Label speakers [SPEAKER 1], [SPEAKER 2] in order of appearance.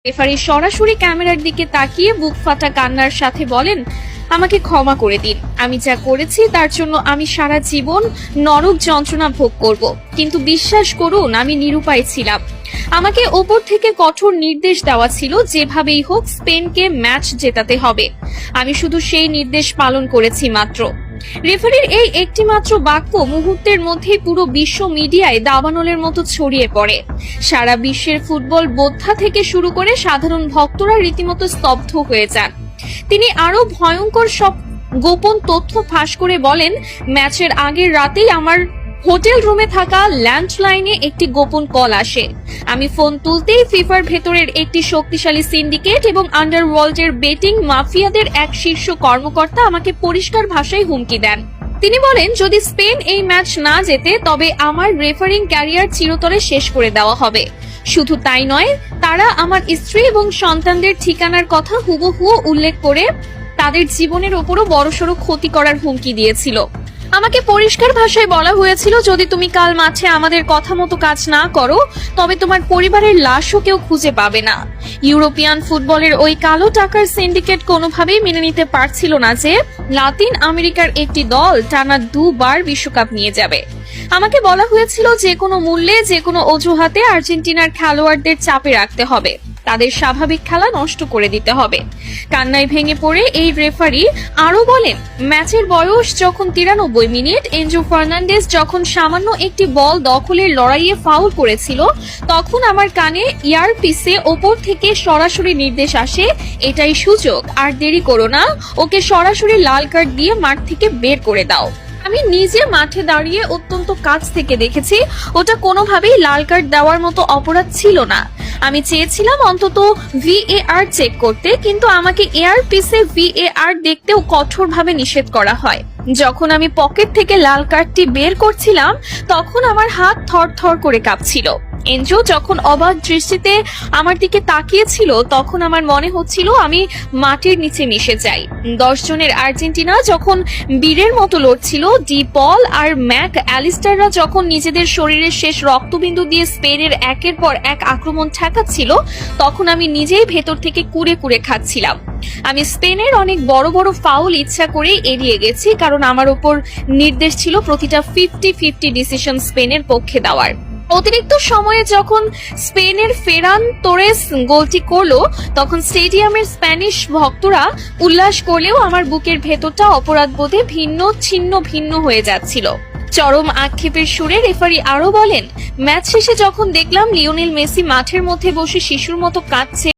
[SPEAKER 1] Referee সরাসরি ক্যামেরার দিকে তাকিয়ে বুক ফাটা কান্নার সাথে বলেন, আমাকে ক্ষমা করে দিন। আমি যা করেছি তার জন্য আমি সারা জীবন নরক যন্ত্রণা ভোগ করব, কিন্তু বিশ্বাস করুন আমি নিরুপায় ছিলাম। আমাকে ওপর থেকে কঠোর নির্দেশ দেওয়া ছিল যেভাবেই হোক স্পেনকে ম্যাচ জেতাতে হবে। আমি শুধু সেই নির্দেশ পালন করেছি মাত্র। রেফারির এই একটি মাত্র বাক্য মুহূর্তের মধ্যেই পুরো বিশ্ব মিডিয়ায় দাবানলের মতো ছড়িয়ে পড়ে। সারা বিশ্বের ফুটবল বোদ্ধা থেকে শুরু করে সাধারণ ভক্তরা রীতিমতো স্তব্ধ হয়ে যান। তিনি আরো ভয়ঙ্কর সব গোপন তথ্য ফাঁস করে বলেন, ম্যাচের আগের রাতেই আমার হোটেল রুমে থাকা ল্যান্ডলাইনে একটি গোপন কল আসে। আমি ফোন তুলতেই ফিফার ভেতরের একটি শক্তিশালী সিন্ডিকেট এবং আন্ডারওয়ার্ল্ডের বেটিং মাফিয়াদের এক শীর্ষ কর্মকর্তা আমাকে পরিষ্কার ভাষায় হুমকি দেন। তিনি বলেন, যদি স্পেন এই ম্যাচ না জেতে তবে আমার রেফারিং ক্যারিয়ার চিরতরে শেষ করে দেওয়া হবে। শুধু তাই নয়, তারা আমার স্ত্রী এবং সন্তানদের ঠিকানার কথা হুবহু উল্লেখ করে তাদের জীবনের ওপরও বড়সড় ক্ষতি করার হুমকি দিয়েছিল। আমাকে পরিষ্কার ভাষায় বলা হয়েছিল, যদি তুমি কাল মাঠে আমাদের কথা মতো কাজ না করো তবে তোমার পরিবারের লাশও কেউ খুঁজে পাবে না। ইউরোপিয়ান ফুটবলের ওই কালো টাকার সিন্ডিকেট কোনোভাবেই মেনে নিতে পারছিল না যে লাতিন আমেরিকার একটি দল টানা 2 বার বিশ্বকাপ নিয়ে যাবে। আমাকে বলা হয়েছিল যে কোনো মূল্যে যে কোনো অজুহাতে আর্জেন্টিনার খেলোয়াড়দের চাপে রাখতে হবে, তাদের স্বাভাবিক খেলা নষ্ট করে দিতে হবে। কান্নায় ভেঙে পড়ে এই রেফারি আরো বলেন, ম্যাচের বয়স যখন 93 মিনিট, এনজো ফার্নান্ডেজ যখন সামান্য একটি বল দখলের লড়াইয়ে ফাউল করেছিল, তখন আমার কানে ইয়ারপিসে ওপর থেকে সরাসরি নির্দেশ আসে, এটাই সুযোগ, আর দেরি করো না, ওকে সরাসরি লাল কার্ড দিয়ে মাঠ থেকে বের করে দাও। আমি নিজে মাঠে দাঁড়িয়ে অত্যন্ত কাছ থেকে দেখেছি, ওটা কোনোভাবেই লাল কার্ড দেওয়ার মতো অপরাধ ছিল না। আমি চেয়েছিলাম অন্তত VAR চেক করতে, কিন্তু আমাকে এয়ারপিসে VAR দেখতেও কঠোরভাবে নিষেধ করা হয়। যখন আমি পকেট থেকে লাল কার্ডটি বের করছিলাম তখন আমার হাত থরথর করে কাঁপছিল। এনজো যখন অবাক দৃষ্টিতে আমার দিকে তাকিয়েছিল তখন আমার মনে হচ্ছিল আমি মাটির নিচে মিশে যাই। 10 জনের আর্জেন্টিনা যখন বীরের মতো লড়ছিল, ডি পল আর ম্যাক অ্যালিস্টাররা যখন নিজেদের শরীরের শেষ রক্তবিন্দু দিয়ে স্পেনের একের পর এক আক্রমণ ঠেকাচ্ছিল, তখন আমি নিজেই ভেতর থেকে কুড়ে কুড়ে খাচ্ছিলাম। আমি স্পেনের অনেক বড় বড় ফাউল ইচ্ছা করে এড়িয়ে গেছি, কারণ আমার উপর নির্দেশ ছিল প্রতিটা 50-50 ডিসিশন স্পেনের পক্ষে দেওয়ার। অতিরিক্ত সময়ে যখন স্পেনের ফেরান তোরেস গোলটি করলো তখন স্টেডিয়ামের স্প্যানিশ ভক্তরা উল্লাস করলেও আমার বুকের ভেতরটা অপরাধবোধে ভিন্ন হয়ে যাচ্ছিল। চরম আক্ষেপের সুরে রেফারি আরো বলেন, ম্যাচ শেষে যখন দেখলাম লিওনেল মেসি মাঠের মধ্যে বসে শিশুর মতো কাঁদছে,